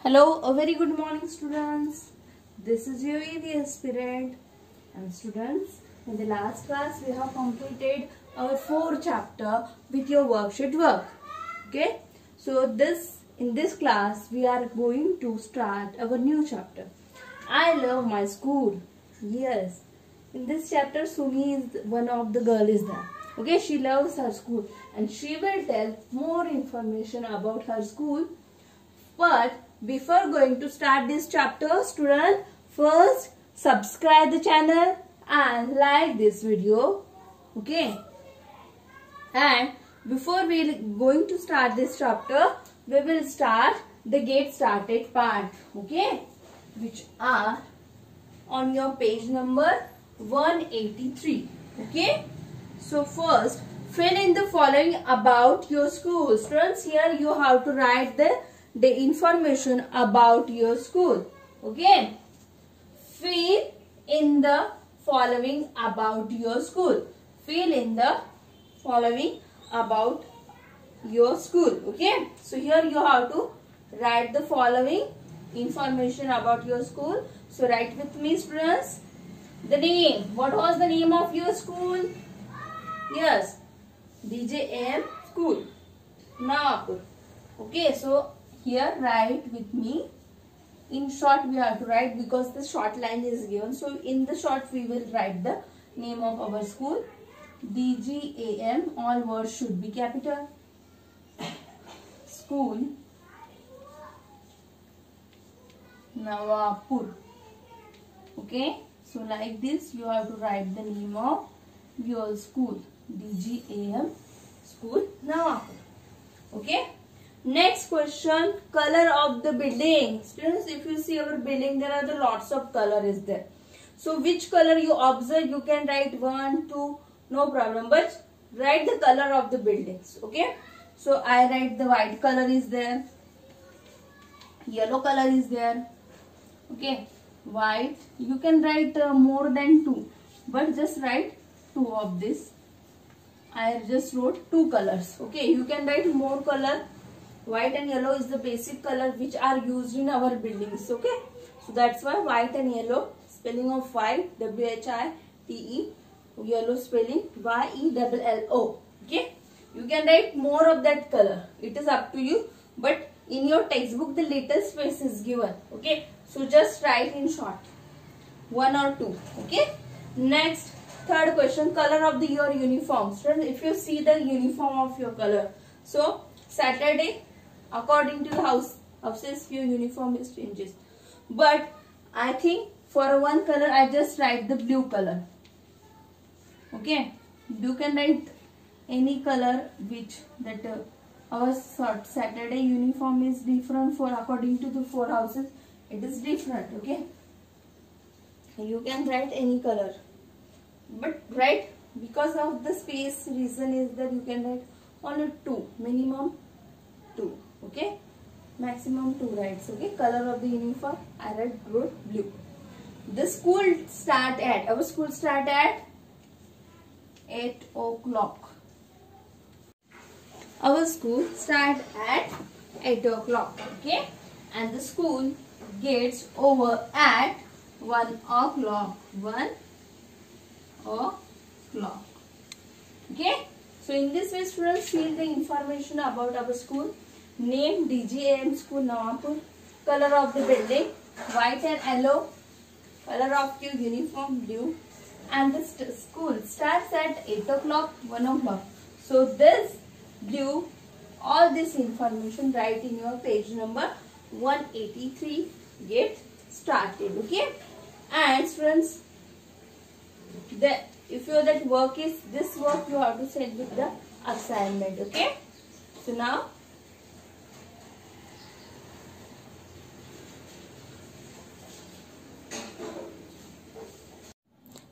Hello, a very good morning students. This is your the aspirant and students. In the last class we have completed our 4th chapter with your worksheet work. Okay. So in this class we are going to start our new chapter. I love my school. Yes. In this chapter Sumi is one of the girl is there. Okay. She loves her school and she will tell more information about her school. But before going to start this chapter, student, first subscribe the channel and like this video. Okay. And before we going to start this chapter, we will start the get started part. Okay. Which are on your page number 183. Okay. So first, fill in the following about your school. Students, here you have to write the information about your school. Okay. Fill in the following about your school. Fill in the following about your school. Okay. So here you have to write the following information about your school. So write with me, students. The name. What was the name of your school? Yes. DJM School, Nawapur. Okay. So here write with me. In short we have to write because the short line is given. So in the short we will write the name of our school. DGAM, all words should be capital. School Nawapur. Okay. So like this you have to write the name of your school. DGAM School Nawapur. Okay. Next question, color of the building. Students, if you see our building, there are the lots of color is there. So which color you observe, you can write 1, 2, no problem. But write the color of the buildings. Okay. So I write the white color is there. Yellow color is there. Okay. White. You can write more than 2. But just write 2 of this. I just wrote 2 colors. Okay. You can write more color. White and yellow is the basic color which are used in our buildings. Okay. So that's why white and yellow. Spelling of white, W-H-I-T-E. Yellow spelling Y-E-L-L-O. Okay. You can write more of that color. It is up to you. But in your textbook the little space is given. Okay. So just write in short. 1 or 2. Okay. Next, third question. Color of your uniform. Students, if you see the uniform of your color. So Saturday, according to the houses, your uniform is changes. But I think for one color, I just write the blue color. Okay. You can write any color which that our Saturday uniform is different for according to the 4 houses. It is different. Okay. You can write any color. But write because of the space reason is that you can write only 2. Minimum 2. Okay. Maximum 2 writes. Okay. Color of the uniform. I wrote blue. The school start at. Our school start at 8 o'clock. Our school start at 8 o'clock. Okay. And the school gets over at 1 o'clock. 1 o'clock. Okay. So in this way, students, fill the information about our school. Name DGAM School Nawapur. Color of the building white and yellow. Color of your uniform blue. And the school starts at 8 o'clock, 1 o'clock. So this blue, all this information write in your page number 183. Get started. Okay. And students, if your that work is this work, you have to send with the assignment. Okay. So now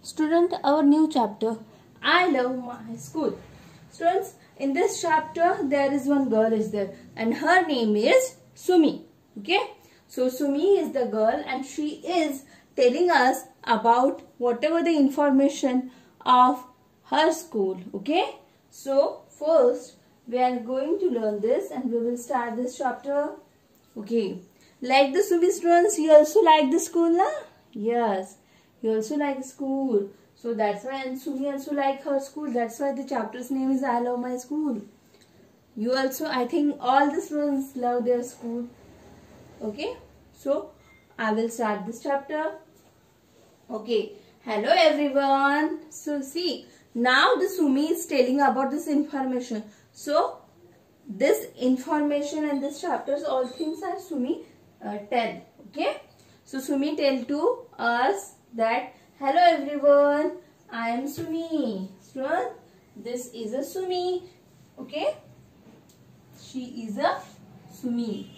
student, our new chapter, I love my school. Students, in this chapter there is one girl is there and her name is Sumi. Okay. So Sumi is the girl and she is telling us about whatever the information of her school. Okay. So first we are going to learn this and we will start this chapter. Okay. Like the Sumi students, you also like the school, na? Yes, you also like school. So that's why, and Sumi also like her school. That's why the chapter's name is I Love My School. You also, I think all the students love their school. Okay, so I will start this chapter. Okay, hello everyone. So see, now the Sumi is telling about this information. So this information and this chapters, all things are Sumi tell. Okay, so Sumi tell to us that hello everyone, I am Sumi. So this is a Sumi. Okay, she is a Sumi.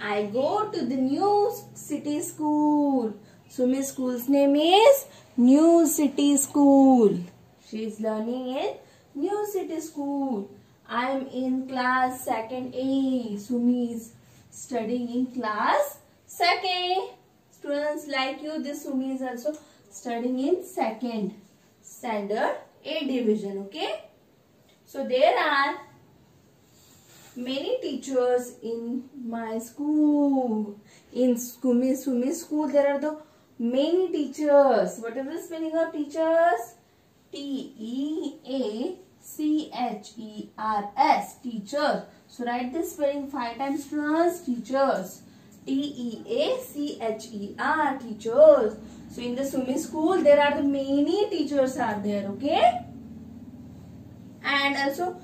I go to the New City School. Sumi's school's name is New City School. She is learning in New City School. I am in class 2nd A. Sumi is studying in class 2nd. Students like you, this Sumi is also studying in 2nd standard A division. Okay. So there are many teachers in my school. In Sumi school, there are the many teachers. What is the spelling of teachers? T-E-A-C-H-E-R-S. Teachers. So write this spelling 5 times, students. Teachers. T-E-A-C-H-E-R. Teachers. So in the Sumi school, there are the many teachers are there. Okay. And also,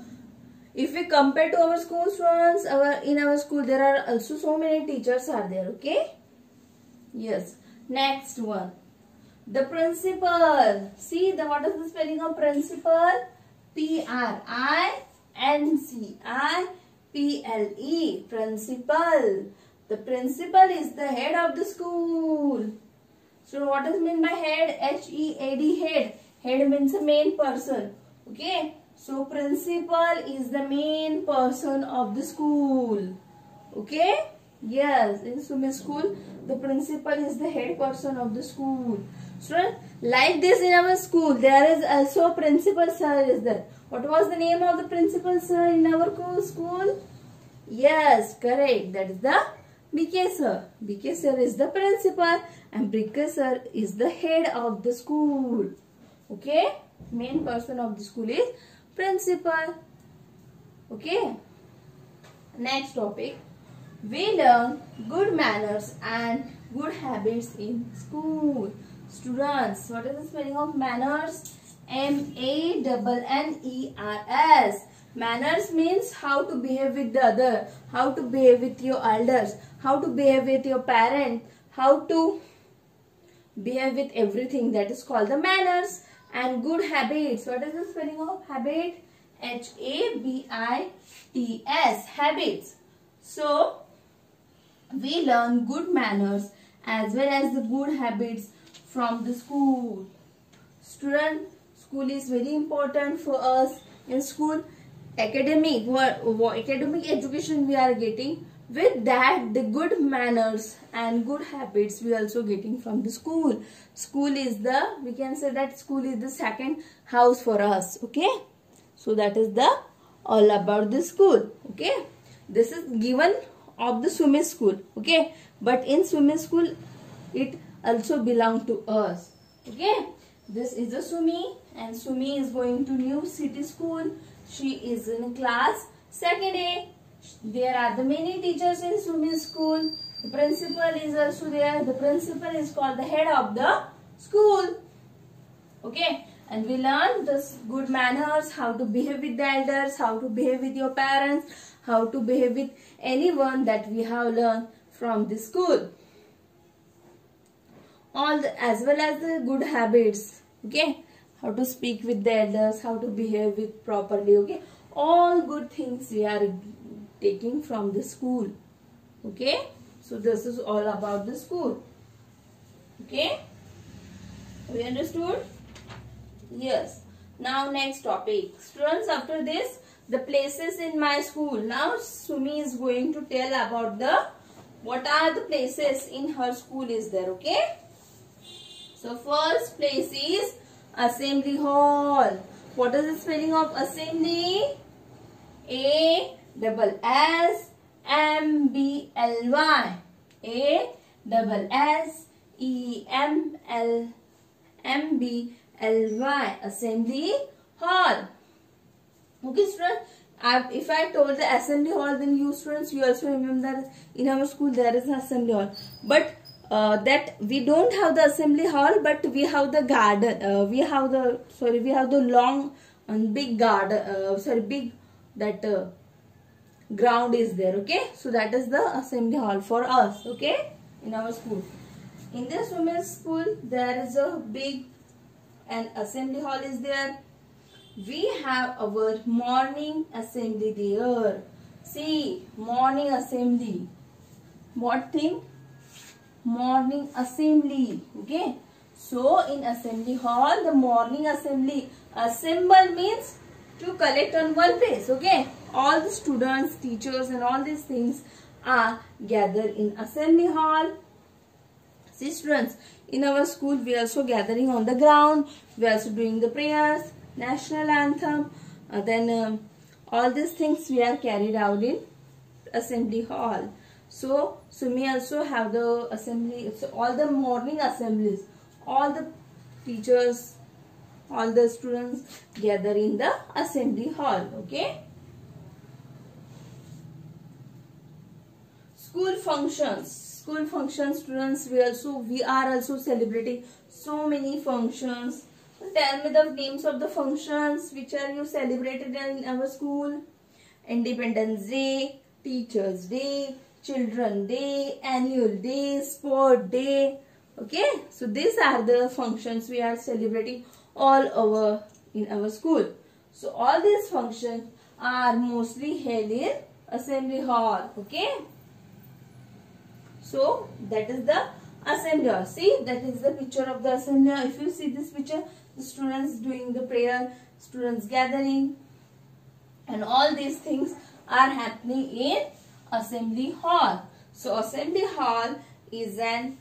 if we compare to our school students, in our school there are also so many teachers are there. Okay. Yes. Next one, the principal. See what is the spelling of principal? P-R-I-N-C-I-P-L-E. Principal. The principal is the head of the school. So what does mean by head? H-E-A-D, head. Head means a main person. Okay. So principal is the main person of the school. Okay. Yes, in Sumi school, the principal is the head person of the school. So, like this in our school, there is also principal sir is there. What was the name of the principal sir in our school? Yes, correct. That is the BK sir. BK sir is the principal and BK sir is the head of the school. Okay, main person of the school is principal. Okay. Next topic. We learn good manners and good habits in school. Students, what is the spelling of manners? M-A-N-N-E-R-S. Manners means how to behave with the other, how to behave with your elders, how to behave with your parents, how to behave with everything. That is called the manners. And good habits. What is the spelling of habit? H-A-B-I-T-S. Habits. So, we learn good manners as well as the good habits from the school. Student, school is very important for us. In school, academic education we are getting. With that, the good manners and good habits we also getting from the school. School is we can say that school is the second house for us. Okay. So that is all about the school. Okay. This is given of the Sumi school. Okay. But in Sumi school, it also belong to us. Okay. This is a Sumi and Sumi is going to New City School. She is in class 2nd A. There are the many teachers in Sumi school. The principal is also there. The principal is called the head of the school. Okay. And we learn this good manners, how to behave with the elders, how to behave with your parents, how to behave with anyone that we have learned from the school. As well as the good habits. Okay. How to speak with the elders, how to behave with properly. Okay. All good things we are taking from the school. Okay. So this is all about the school. Okay. We understood? Yes. Now next topic. Students, after this, the places in my school. Now Sumi is going to tell about what are the places in her school is there. Okay. So first place is Assembly Hall. What is the spelling of assembly? A-S-S-M-B-L-Y. ASSEMBLY, assembly hall. Okay, students. If I told the assembly hall, then you students, you also remember that in our school there is an assembly hall. But that we don't have the assembly hall, but we have the garden. We have the long and big garden. Big that ground is there. Okay, so that is the assembly hall for us. Okay, in our school. In this women's school, there is a big and assembly hall is there. We have our morning assembly there. See, morning assembly. What thing? Morning assembly. Okay. So, in assembly hall, the morning assembly. Assemble means to collect on one place. Okay. All the students, teachers and all these things are gathered in assembly hall. See, students, in our school, we are also gathering on the ground. We are also doing the prayers, national anthem, then all these things we are carried out in assembly hall. So we also have the assembly, so all the morning assemblies, all the teachers, all the students gather in the assembly hall. Okay. School functions. School functions, students, we are also celebrating so many functions. Tell me the names of the functions which are you celebrated in our school. Independence Day, Teachers Day, Children Day, Annual Day, Sport Day. Okay, so these are the functions we are celebrating all over in our school. So all these functions are mostly held in assembly hall. Okay. So that is the assembly hall. See, that is the picture of the assembly hall. If you see this picture, the students doing the prayer, students gathering, and all these things are happening in assembly hall. So assembly hall is a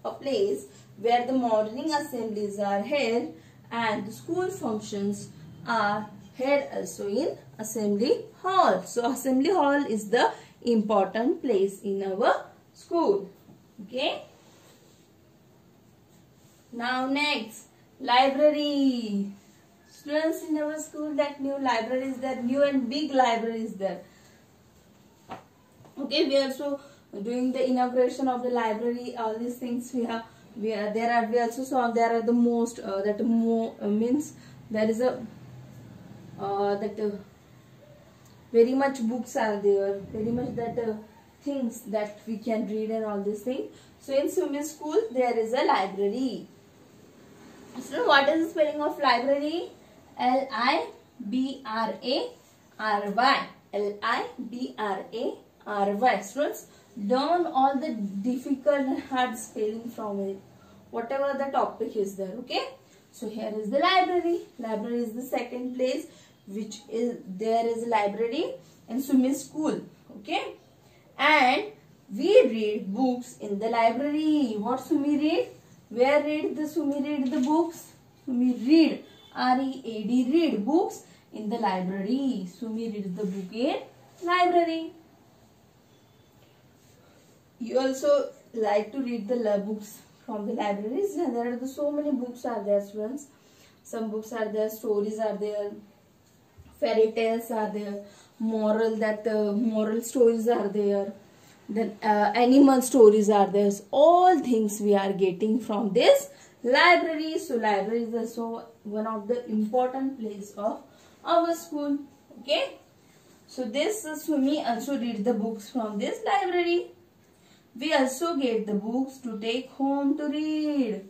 place where the morning assemblies are held and the school functions are held also in assembly hall. So assembly hall is the important place in our school. Okay. Now next, library. Students, in our school, that new library is there, new and big library is there. Okay, we are also doing the inauguration of the library. All these things we also saw there are the most means there is a very much books are there, very much things that we can read and all these things. So in swimming school there is a library. So what is the spelling of library? L-I-B-R-A-R-Y. L-I-B-R-A-R-Y. Students, learn all the difficult and hard spelling from it, whatever the topic is there. Okay, so here is the library. Library is the second place which is there is a library in swimming school. Okay, and we read books in the library. What Sumi read? Where read the Sumi read the books? Sumi read, R-E-A-D, read books in the library. Sumi read the book in library. You also like to read the books from the libraries. There are so many books are there, students. Some books are there, stories are there, fairy tales are there, moral stories are there, then animal stories are there. So all things we are getting from this library. So library is also one of the important place of our school. Okay, so this Sumi also read the books from this library. We also get the books to take home to read.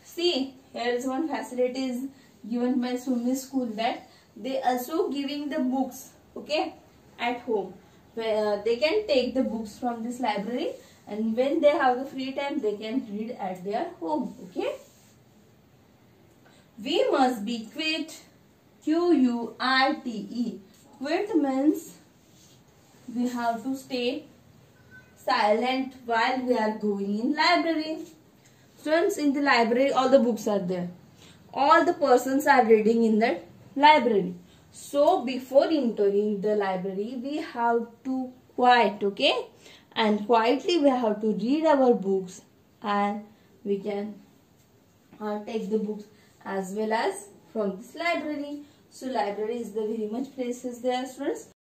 See, here is one facility is given by Sumi school, that they also giving the books, okay, at home, where they can take the books from this library, and when they have the free time they can read at their home. Okay, we must be quit. Q-U-I-T-E. Quit means we have to stay silent while we are going in library. Students, in the library all the books are there, all the persons are reading in that library. So before entering the library we have to quiet, okay, and quietly we have to read our books, and we can take the books as well as from this library. So library is the very much places there, students.